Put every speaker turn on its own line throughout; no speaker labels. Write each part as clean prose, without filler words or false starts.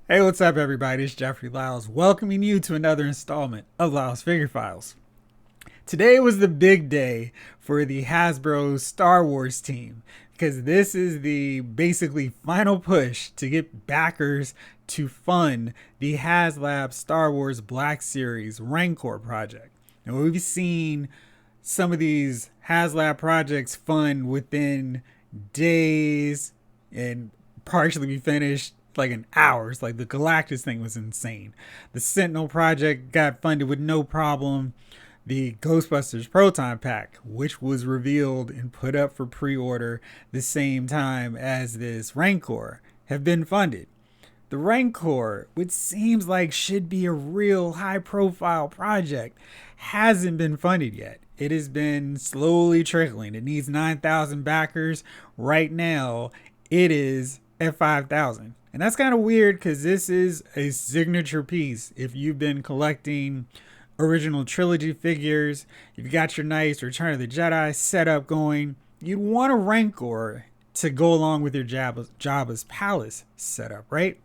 Hey, what's up, everybody? It's Jeffrey Lyles, welcoming you to another installment of Lyles Figure Files. Today was the big day for the Hasbro Star Wars team because this is the basically final push to get backers to fund the HasLab Star Wars Black Series Rancor project. And we've seen some of these HasLab projects fund within days and partially be finished like in hours. Like the Galactus thing was insane. The Sentinel project got funded with no problem. The Ghostbusters Proton Pack, which was revealed and put up for pre-order the same time as this Rancor, have been funded. The Rancor, which seems like should be a real high profile project, hasn't been funded yet. It has been slowly trickling. It needs 9,000 backers. Right now, it is at 5,000. And that's kind of weird because this is a signature piece. If you've been collecting original trilogy figures, you've got your nice Return of the Jedi setup going, you'd want a Rancor to go along with your Jabba's Palace setup, right?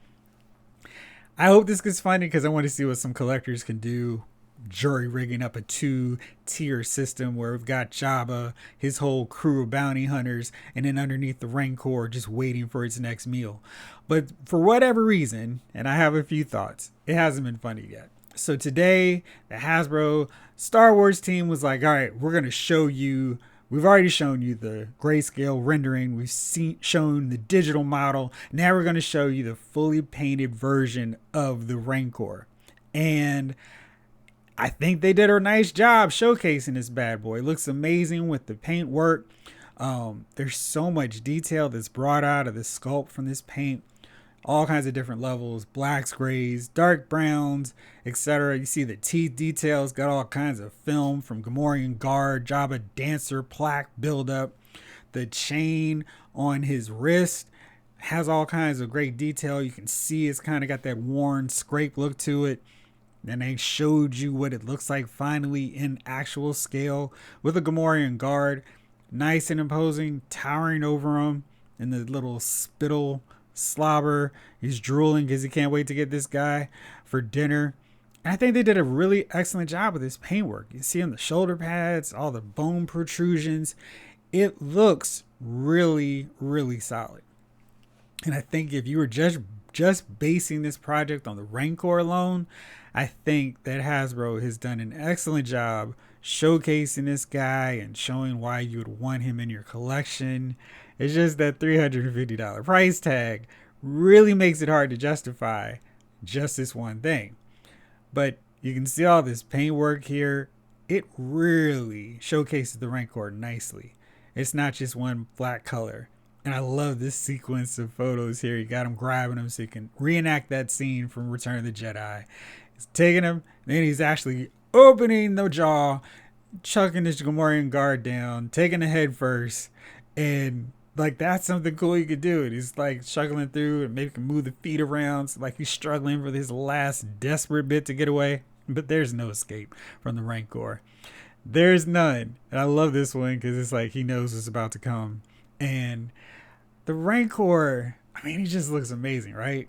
I hope this gets funded because I want to see what some collectors can do. Jury rigging up a 2-tier system where we've got Jabba, his whole crew of bounty hunters, and then underneath the Rancor just waiting for its next meal. But for whatever reason, and I have a few thoughts, it hasn't been funded yet. So today, the Hasbro Star Wars team was like, all right, we're going to show you. We've already shown you the grayscale rendering. We've shown the digital model. Now we're going to show you the fully painted version of the Rancor. And I think they did a nice job showcasing this bad boy. It looks amazing with the paint work. There's so much detail that's brought out of the sculpt from this paint. All kinds of different levels, blacks, grays, dark browns, etc. You see the teeth details, got all kinds of film from Gamorrean Guard, Jabba Dancer plaque buildup. The chain on his wrist has all kinds of great detail. You can see it's kind of got that worn, scrape look to it. And they showed you what it looks like finally in actual scale with a Gamorrean Guard. Nice and imposing, towering over him in the little spittle slobber. He's drooling because he can't wait to get this guy for dinner. And I think they did a really excellent job with this paintwork. You see on the shoulder pads, all the bone protrusions. It looks really, really solid. And I think if you were just basing this project on the Rancor alone, I think that Hasbro has done an excellent job showcasing this guy and showing why you would want him in your collection. It's just that $350 price tag really makes it hard to justify just this one thing. But you can see all this paintwork here. It really showcases the Rancor nicely. It's not just one flat color. And I love this sequence of photos here. You got him grabbing him so you can reenact that scene from Return of the Jedi. He's taking him, then he's actually opening the jaw, chucking his Gamorrean Guard down, taking the head first, and like that's something cool you could do. And he's like struggling through and maybe can move the feet around, so like he's struggling for this last desperate bit to get away. But there's no escape from the Rancor. There's none. And I love this one because it's like he knows what's about to come. And the Rancor, I mean, he just looks amazing, right?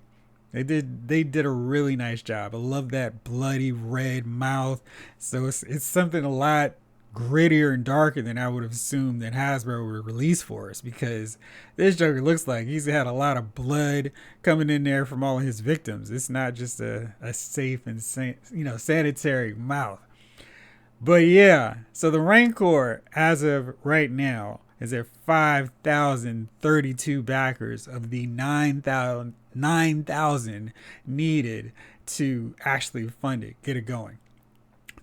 They did a really nice job. I love that bloody red mouth. So it's something a lot grittier and darker than I would have assumed that Hasbro would release for us, because this Joker looks like he's had a lot of blood coming in there from all of his victims. It's not just a safe and sanitary mouth. But yeah, so the Rancor as of right now is at 5,032 backers of the 9,000 needed to actually fund it, get it going.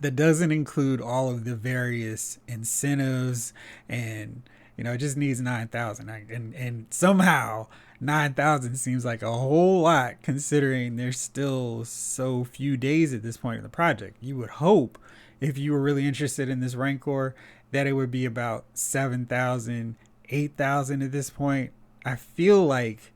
That doesn't include all of the various incentives, and it just needs 9,000. And somehow 9,000 seems like a whole lot considering there's still so few days at this point in the project. You would hope, if you were really interested in this Rancor, that it would be about 7,000, 8,000 at this point. I feel like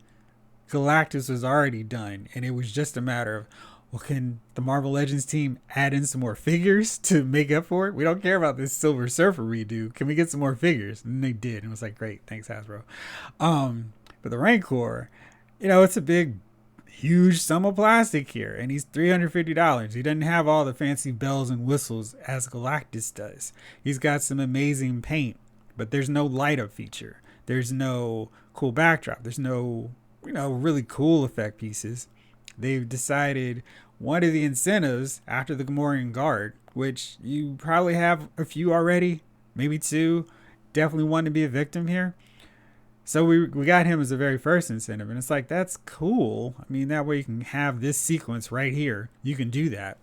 Galactus was already done, and it was just a matter of, well, can the Marvel Legends team add in some more figures to make up for it? We don't care about this Silver Surfer redo. Can we get some more figures? And they did. And it was like, great, thanks, Hasbro. But the Rancor, it's a big huge sum of plastic here, and he's $350. He doesn't have all the fancy bells and whistles as Galactus does. He's got some amazing paint, but there's no light up feature. There's no cool backdrop. There's no, really cool effect pieces. They've decided one of the incentives after the Gamorrean Guard, which you probably have a few already, maybe two, definitely want to be a victim here. So we got him as the very first incentive, and it's like, that's cool. I mean, that way you can have this sequence right here. You can do that.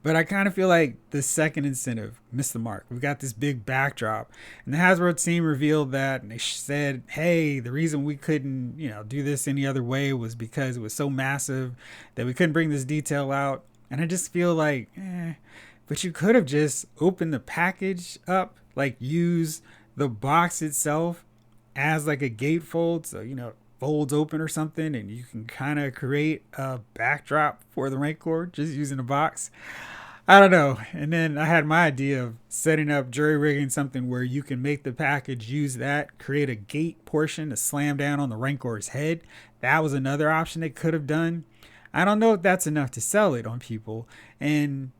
But I kind of feel like the second incentive missed the mark. We've got this big backdrop, and the Hasbro team revealed that, and they said, hey, the reason we couldn't, do this any other way was because it was so massive that we couldn't bring this detail out. And I just feel like, but you could have just opened the package up, like use the box itself as like a gatefold, so folds open or something, and you can kind of create a backdrop for the Rancor just using a box. I don't know. And then I had my idea of setting up jury rigging something where you can make the package use that, create a gate portion to slam down on the Rancor's head. That was another option they could have done. I don't know if that's enough to sell it on people, and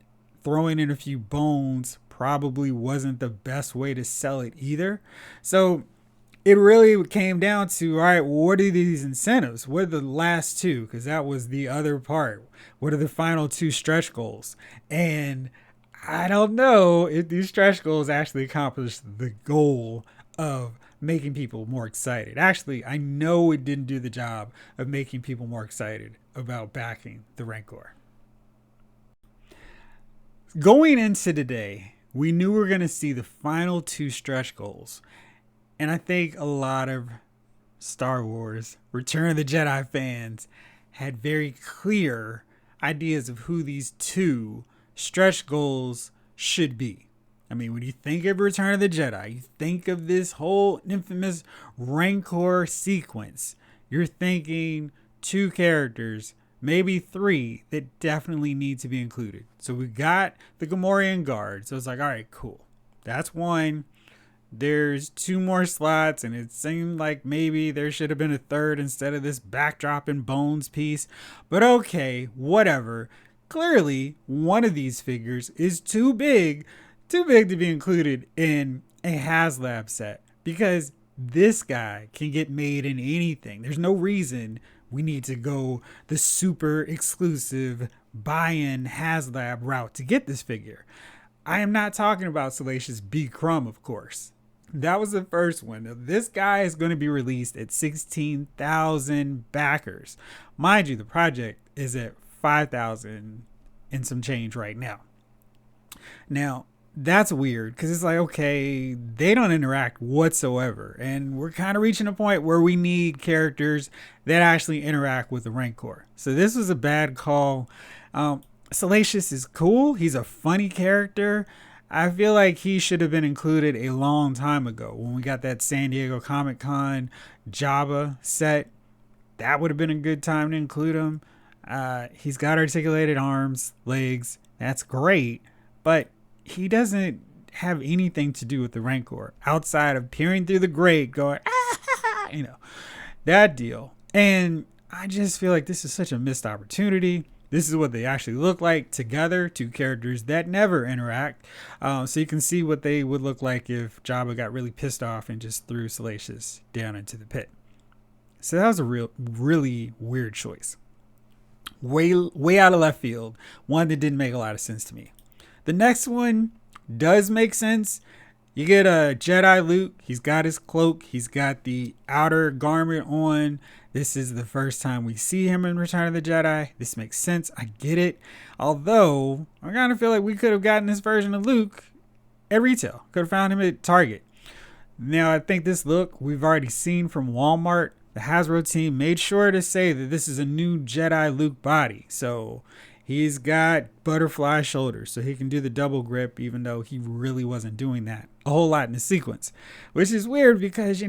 throwing in a few bones probably wasn't the best way to sell it either. So it really came down to, all right, what are these incentives? What are the last two? Because that was the other part. What are the final two stretch goals? And I don't know if these stretch goals actually accomplished the goal of making people more excited. Actually, I know it didn't do the job of making people more excited about backing the Rancor. Going into today, we knew we were going to see the final two stretch goals. And I think a lot of Star Wars Return of the Jedi fans had very clear ideas of who these two stretch goals should be. I mean, when you think of Return of the Jedi, you think of this whole infamous Rancor sequence. You're thinking two characters, maybe three, that definitely need to be included. So we got the Gamorrean Guard. So it's like, all right, cool. That's one. There's two more slots, and it seemed like maybe there should have been a third instead of this backdrop and bones piece. But okay, whatever. Clearly, one of these figures is too big to be included in a HasLab set, because this guy can get made in anything. There's no reason we need to go the super exclusive buy-in HasLab route to get this figure. I am not talking about Salacious B. Crumb, of course. That was the first one. This guy is going to be released at 16,000 backers. Mind you, the project is at 5,000 and some change right now. Now, that's weird, because it's like, okay, they don't interact whatsoever. And we're kind of reaching a point where we need characters that actually interact with the Rancor. So this was a bad call. Salacious is cool. He's a funny character. I feel like he should have been included a long time ago when we got that San Diego Comic-Con Jabba set. That would have been a good time to include him. He's got articulated arms, legs. That's great. But he doesn't have anything to do with the Rancor outside of peering through the grate going, that deal. And I just feel like this is such a missed opportunity. This is what they actually look like together, two characters that never interact. So you can see what they would look like if Jabba got really pissed off and just threw Salacious down into the pit. So that was a really weird choice. Way out of left field. One that didn't make a lot of sense to me. The next one does make sense. You get a Jedi Luke. He's got his cloak. He's got the outer garment on. This is the first time we see him in Return of the Jedi. This makes sense. I get it. Although, I kind of feel like we could have gotten this version of Luke at retail. Could have found him at Target. Now, I think this look we've already seen from Walmart. The Hasbro team made sure to say that this is a new Jedi Luke body. So he's got butterfly shoulders, so he can do the double grip, even though he really wasn't doing that a whole lot in the sequence. Which is weird because,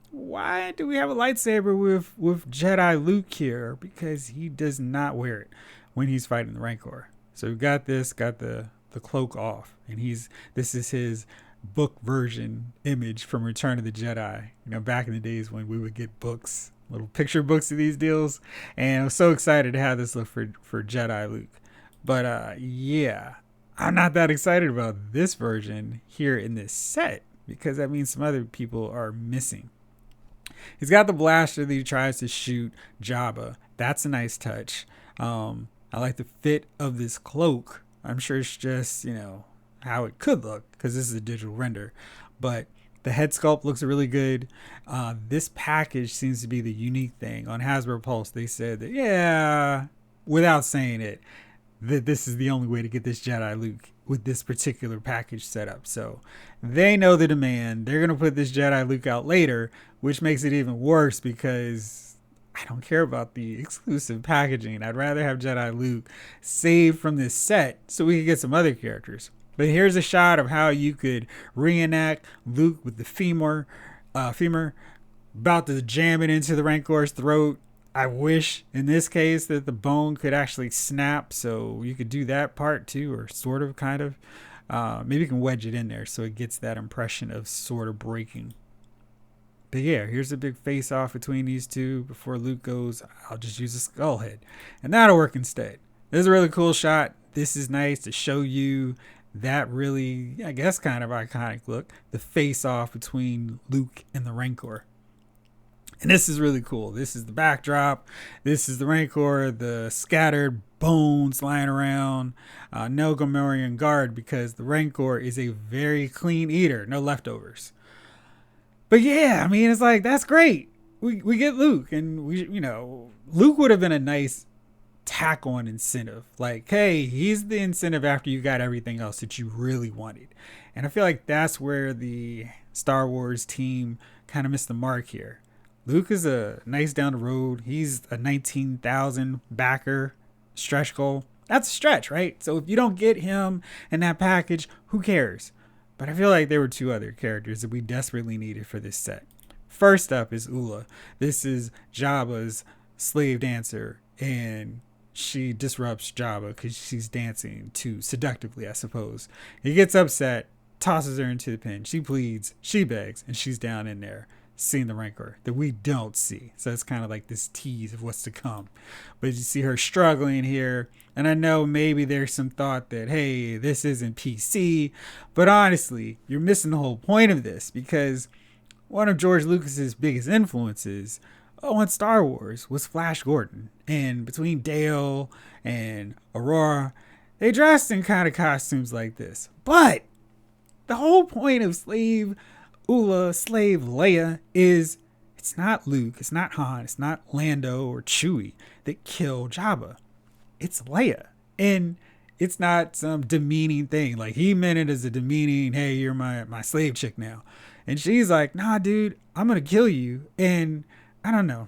why do we have a lightsaber with Jedi Luke here? Because he does not wear it when he's fighting the Rancor. So we've got the cloak off, and this is his book version image from Return of the Jedi. Back in the days when we would get books little picture books of these deals, and I'm so excited to have this look for Jedi Luke. But yeah, I'm not that excited about this version here in this set because that means some other people are missing. He's got the blaster that he tries to shoot Jabba. That's a nice touch. I like the fit of this cloak. I'm sure it's just, how it could look because this is a digital render. But the head sculpt looks really good. This package seems to be the unique thing. On Hasbro Pulse, they said that, yeah, without saying it, that this is the only way to get this Jedi Luke with this particular package set up. So they know the demand. They're going to put this Jedi Luke out later, which makes it even worse because I don't care about the exclusive packaging. I'd rather have Jedi Luke saved from this set so we can get some other characters. But here's a shot of how you could reenact Luke with the femur about to jam it into the Rancor's throat. I wish in this case that the bone could actually snap so you could do that part too, or sort of, kind of. Maybe you can wedge it in there so it gets that impression of sort of breaking. But yeah, here's a big face off between these two before Luke goes, I'll just use a skull head. And that'll work instead. This is a really cool shot. This is nice to show you that really, I guess, kind of iconic look. The face off between Luke and the Rancor. And this is really cool. This is the backdrop. This is the Rancor, the scattered bones lying around. No Gamorrean guard because the Rancor is a very clean eater. No leftovers. But yeah, I mean, it's like, that's great. We get Luke. And, Luke would have been a nice tack on incentive. Like, hey, he's the incentive after you got everything else that you really wanted. And I feel like that's where the Star Wars team kind of missed the mark here. Luke is a nice down the road. He's a 19,000 backer stretch goal. That's a stretch, right? So if you don't get him in that package, who cares? But I feel like there were two other characters that we desperately needed for this set. First up is Oola. This is Jabba's slave dancer, and she disrupts Jabba because she's dancing too seductively, I suppose. He gets upset, tosses her into the pen. She pleads, she begs, and she's down in there, seeing the Rancor that we don't see. So it's kind of like this tease of what's to come. But you see her struggling here. And I know maybe there's some thought that, hey, this isn't PC. But honestly, you're missing the whole point of this because one of George Lucas's biggest influences on Star Wars was Flash Gordon. And between Dale and Aurora, they dressed in kind of costumes like this. But the whole point of slave Leia is it's not Luke, it's not Han, it's not Lando or Chewie that kill Jabba. It's Leia. And it's not some demeaning thing. Like, he meant it as a demeaning, hey, you're my slave chick now. And she's like, nah, dude, I'm going to kill you. And I don't know.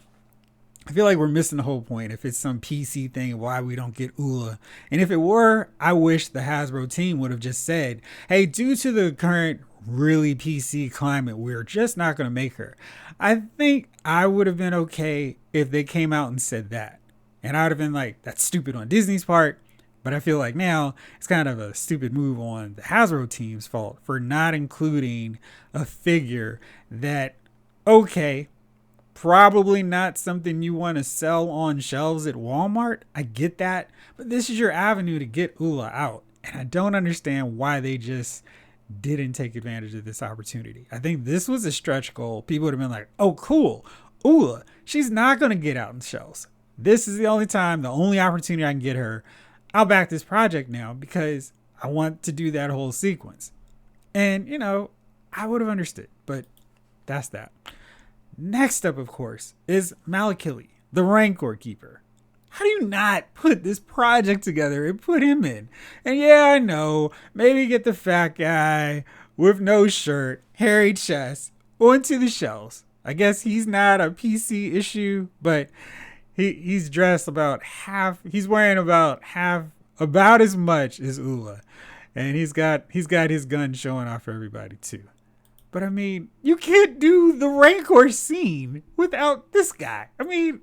I feel like we're missing the whole point if it's some PC thing, why we don't get Oola. And if it were, I wish the Hasbro team would have just said, hey, due to the current really PC climate, we're just not going to make her. I think I would have been okay if they came out and said that. And I would have been like, that's stupid on Disney's part. But I feel like now it's kind of a stupid move on the Hasbro team's fault for not including a figure that, okay, probably not something you want to sell on shelves at Walmart. I get that. But this is your avenue to get Oola out. And I don't understand why they just didn't take advantage of this opportunity. I think this was a stretch goal. People would have been like, oh, cool. Oola, she's not going to get out in shelves. This is the only time, the only opportunity I can get her. I'll back this project now because I want to do that whole sequence. And, I would have understood. But that's that. Next up, of course, is Malakili, the Rancor Keeper. How do you not put this project together and put him in? And yeah, I know, maybe get the fat guy with no shirt, hairy chest, onto the shelves. I guess he's not a PC issue, but he's dressed about half, he's wearing about as much as Oola. And he's got his gun showing off for everybody too. But I mean, you can't do the Rancor scene without this guy. I mean,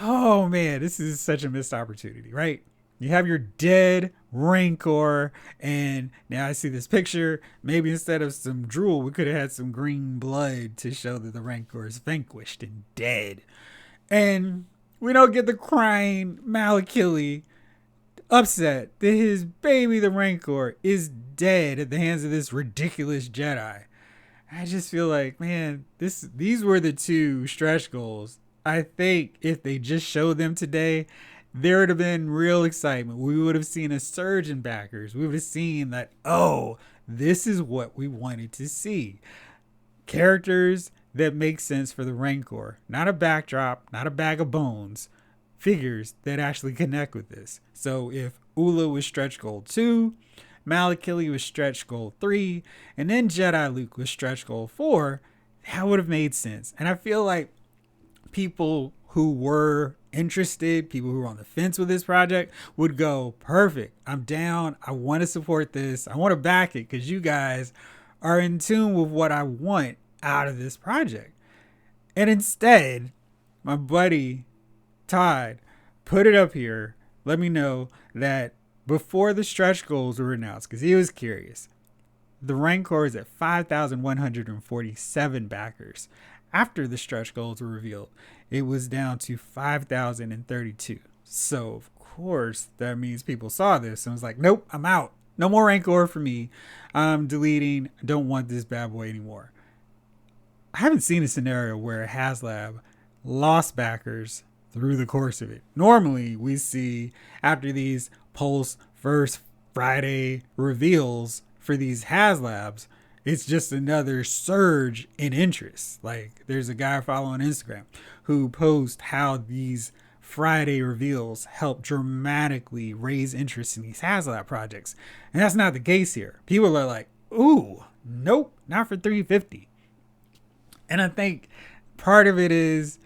oh man, this is such a missed opportunity, right? You have your dead Rancor, and now I see this picture. Maybe instead of some drool, we could have had some green blood to show that the Rancor is vanquished and dead. And we don't get the crying Malakili upset that his baby, the Rancor, is dead at the hands of this ridiculous Jedi. I just feel like, man, these were the two stretch goals. I think if they just showed them today, there would have been real excitement. We would have seen a surge in backers. We would have seen that, oh, this is what we wanted to see. Characters that make sense for the Rancor. Not a backdrop, not a bag of bones. Figures that actually connect with this. So if Oola was stretch goal 2, Malakili was stretch goal 3, and then Jedi Luke was stretch goal 4, that would have made sense. And I feel like people who were interested, people who were on the fence with this project would go, perfect, I'm down, I want to support this, I want to back it because you guys are in tune with what I want out of this project. And instead, my buddy Todd put it up here, let me know that before the stretch goals were announced, because he was curious, the Rancor is at 5,147 backers. After the stretch goals were revealed, it was down to 5,032. So, of course, that means people saw this and was like, nope, I'm out. No more Rancor for me. I'm deleting. I don't want this bad boy anymore. I haven't seen a scenario where HasLab lost backers through the course of it. Normally, we see after these Pulse first Friday reveals for these HasLabs, it's just another surge in interest. Like there's a guy following Instagram who posts how these Friday reveals help dramatically raise interest in these HasLab projects. And that's not the case here. People are like, ooh, nope, not for 350. And I think part of it is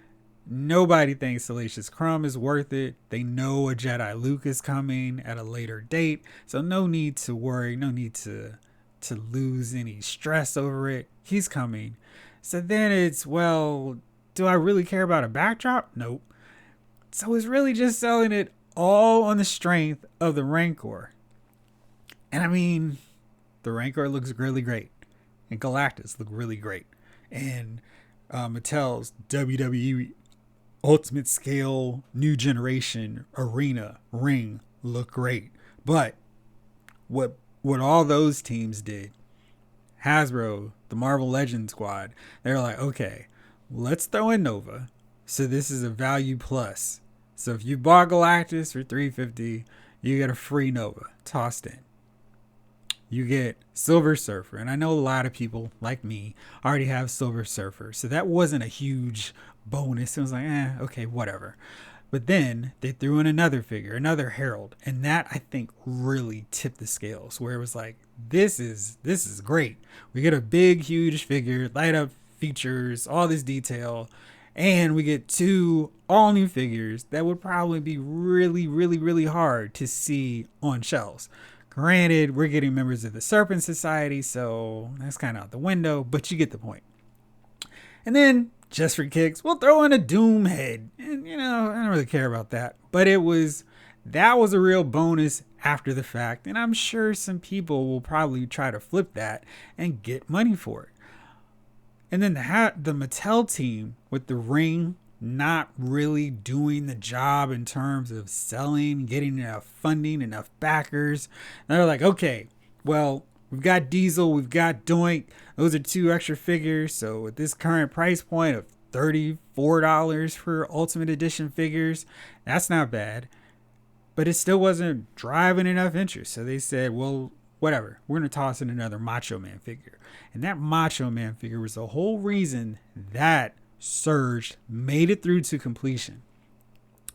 nobody thinks Salacious Crumb is worth it. They know a Jedi Luke is coming at a later date. So no need to worry, no need to lose any stress over it. He's coming. So then it's, well, do I really care about a backdrop? Nope. So it's really just selling it all on the strength of the Rancor. And I mean, the Rancor looks really great. And Galactus look really great. And Mattel's WWE Ultimate Scale New Generation Arena Ring look great. But what all those teams did, Hasbro, the Marvel Legends squad, they're like, okay, let's throw in Nova. So this is a value plus. So if you bought Galactus for $350, you get a free Nova tossed in. You get Silver Surfer. And I know a lot of people like me already have Silver Surfer. So that wasn't a huge bonus. It was like, okay, whatever. But then they threw in another figure, another Herald. And that, I think, really tipped the scales. Where it was like, this is great. We get a big, huge figure, light up features, all this detail. And we get 2 all new figures that would probably be really, really, really hard to see on shelves. Granted, we're getting members of the Serpent Society, so that's kind of out the window, but you get the point. And then, just for kicks, we'll throw in a Doom head. And, I don't really care about that. But that was a real bonus after the fact, and I'm sure some people will probably try to flip that and get money for it. And then the Mattel team with the ring not really doing the job in terms of selling, getting enough funding, enough backers. And they're like, okay, well, we've got Diesel, we've got Doink. Those are 2 extra figures. So at this current price point of $34 for Ultimate Edition figures, that's not bad. But it still wasn't driving enough interest. So they said, well, whatever, we're going to toss in another Macho Man figure. And that Macho Man figure was the whole reason that surged, made it through to completion.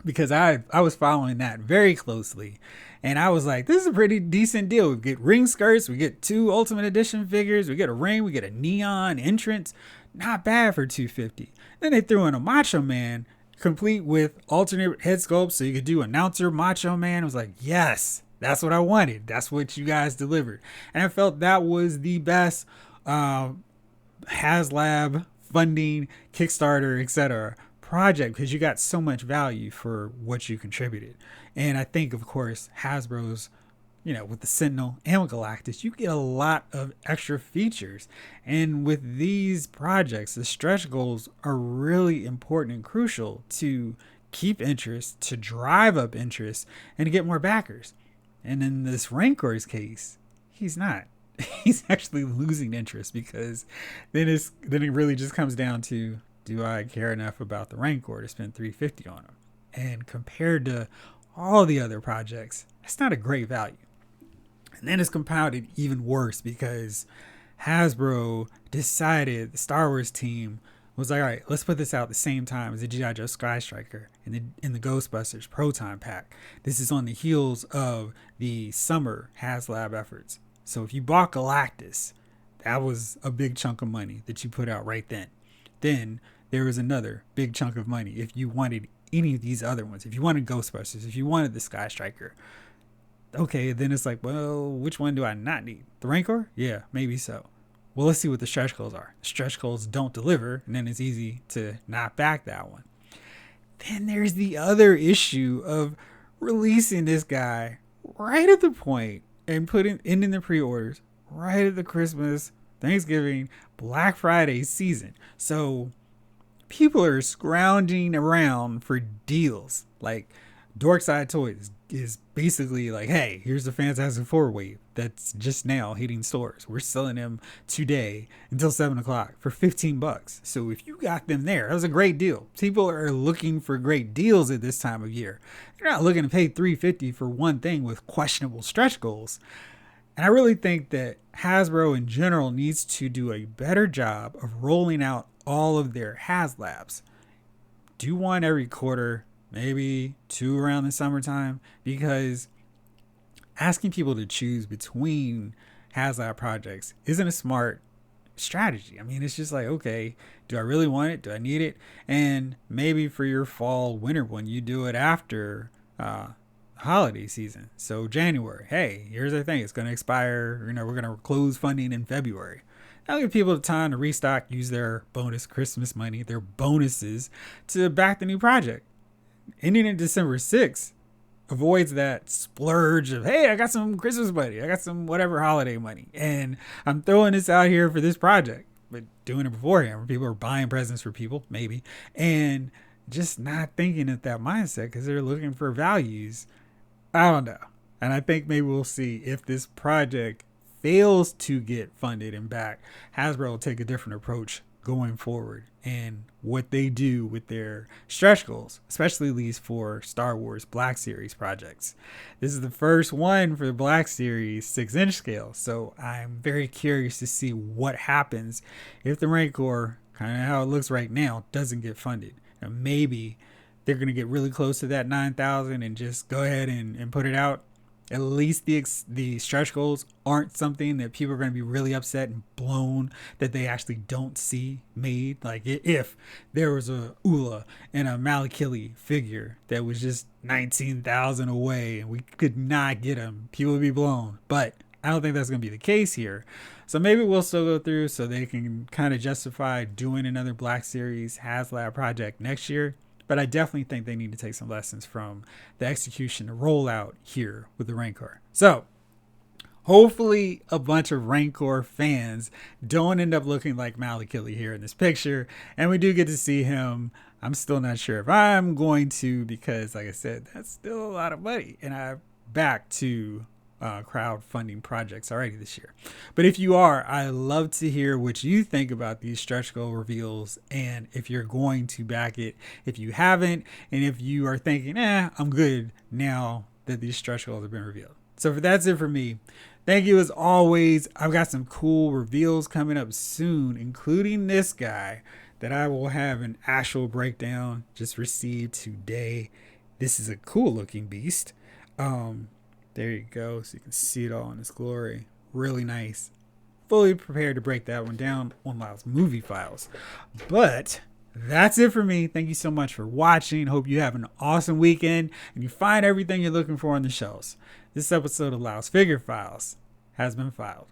Because I was following that very closely. And I was like, this is a pretty decent deal. We get ring skirts, we get 2 Ultimate Edition figures, we get a ring, we get a neon entrance. Not bad for $250. Then they threw in a Macho Man, complete with alternate head sculpt, so you could do announcer Macho Man. I was like, yes, that's what I wanted. That's what you guys delivered. And I felt that was the best HasLab funding, Kickstarter, etc. project because you got so much value for what you contributed. And I think, of course, Hasbro's, with the Sentinel and with Galactus, you get a lot of extra features. And with these projects, the stretch goals are really important and crucial to keep interest, to drive up interest, and to get more backers. And in this Rancor's case, he's not. He's actually losing interest because then it really just comes down to, do I care enough about the Rancor to spend $350 on him? And compared to all the other projects, that's not a great value. And then it's compounded even worse because Hasbro decided, the Star Wars team was like, all right, let's put this out at the same time as the Jedi Joe Sky Striker and the Ghostbusters Proton Pack. This is on the heels of the summer HasLab efforts. So if you bought Galactus, that was a big chunk of money that you put out right then. Then there was another big chunk of money if you wanted any of these other ones. If you wanted Ghostbusters, if you wanted the Sky Striker. Okay, then it's like, well, which one do I not need? The Rancor? Yeah, maybe so. Well, let's see what the stretch goals are. Stretch goals don't deliver, and then it's easy to not back that one. Then there's the other issue of releasing this guy right at the point and ending the pre-orders right at the Christmas, Thanksgiving, Black Friday season. So people are scrounging around for deals. Like Dorkside Toys is basically like, hey, here's the Fantastic Four wave that's just now hitting stores. We're selling them today until 7:00 for $15. So if you got them there, that was a great deal. People are looking for great deals at this time of year. You're not looking to pay $350 for one thing with questionable stretch goals. And I really think that Hasbro in general needs to do a better job of rolling out all of their HasLabs. Do one every quarter, maybe 2 around the summertime, because asking people to choose between HasLab projects isn't a smart strategy. I mean, it's just like, okay, do I really want it? Do I need it? And maybe for your fall winter one, you do it after holiday season. So January, hey, here's the thing, it's going to expire, we're going to close funding in February. That'll give people the time to restock, use their bonus Christmas money, their bonuses, to back the new project. Ending in December 6th avoids that splurge of, hey, I got some Christmas money, I got some whatever holiday money, and I'm throwing this out here for this project. But doing it beforehand, where people are buying presents for people, maybe, and just not thinking at that mindset because they're looking for values. I don't know. And I think maybe we'll see if this project fails to get funded and back, Hasbro will take a different approach going forward and what they do with their stretch goals, especially these 4 Star Wars Black Series projects. This is the first one for the Black Series 6-inch scale, so I'm very curious to see what happens if the Rancor, kind of how it looks right now, doesn't get funded. And maybe they're going to get really close to that 9,000 and just go ahead and put it out. At least the stretch goals aren't something that people are going to be really upset and blown that they actually don't see made. Like if there was a Oola and a Malakili figure that was just 19,000 away and we could not get them, people would be blown. But I don't think that's going to be the case here. So maybe we'll still go through so they can kind of justify doing another Black Series HasLab project next year. But I definitely think they need to take some lessons from the execution, the rollout here with the Rancor. So hopefully a bunch of Rancor fans don't end up looking like Malakili here in this picture. And we do get to see him. I'm still not sure if I'm going to, because like I said, that's still a lot of money. And I'm back to crowdfunding projects already this year. But if you are, I love to hear what you think about these stretch goal reveals and if you're going to back it, if you haven't, and if you are thinking, I'm good now that these stretch goals have been revealed. So that's it for me. Thank you as always. I've got some cool reveals coming up soon, including this guy that I will have an actual breakdown just received today. This is a cool looking beast. There you go. So you can see it all in its glory. Really nice. Fully prepared to break that one down on Lyles Movie Files. But that's it for me. Thank you so much for watching. Hope you have an awesome weekend and you find everything you're looking for on the shelves. This episode of Lyles Figure Files has been filed.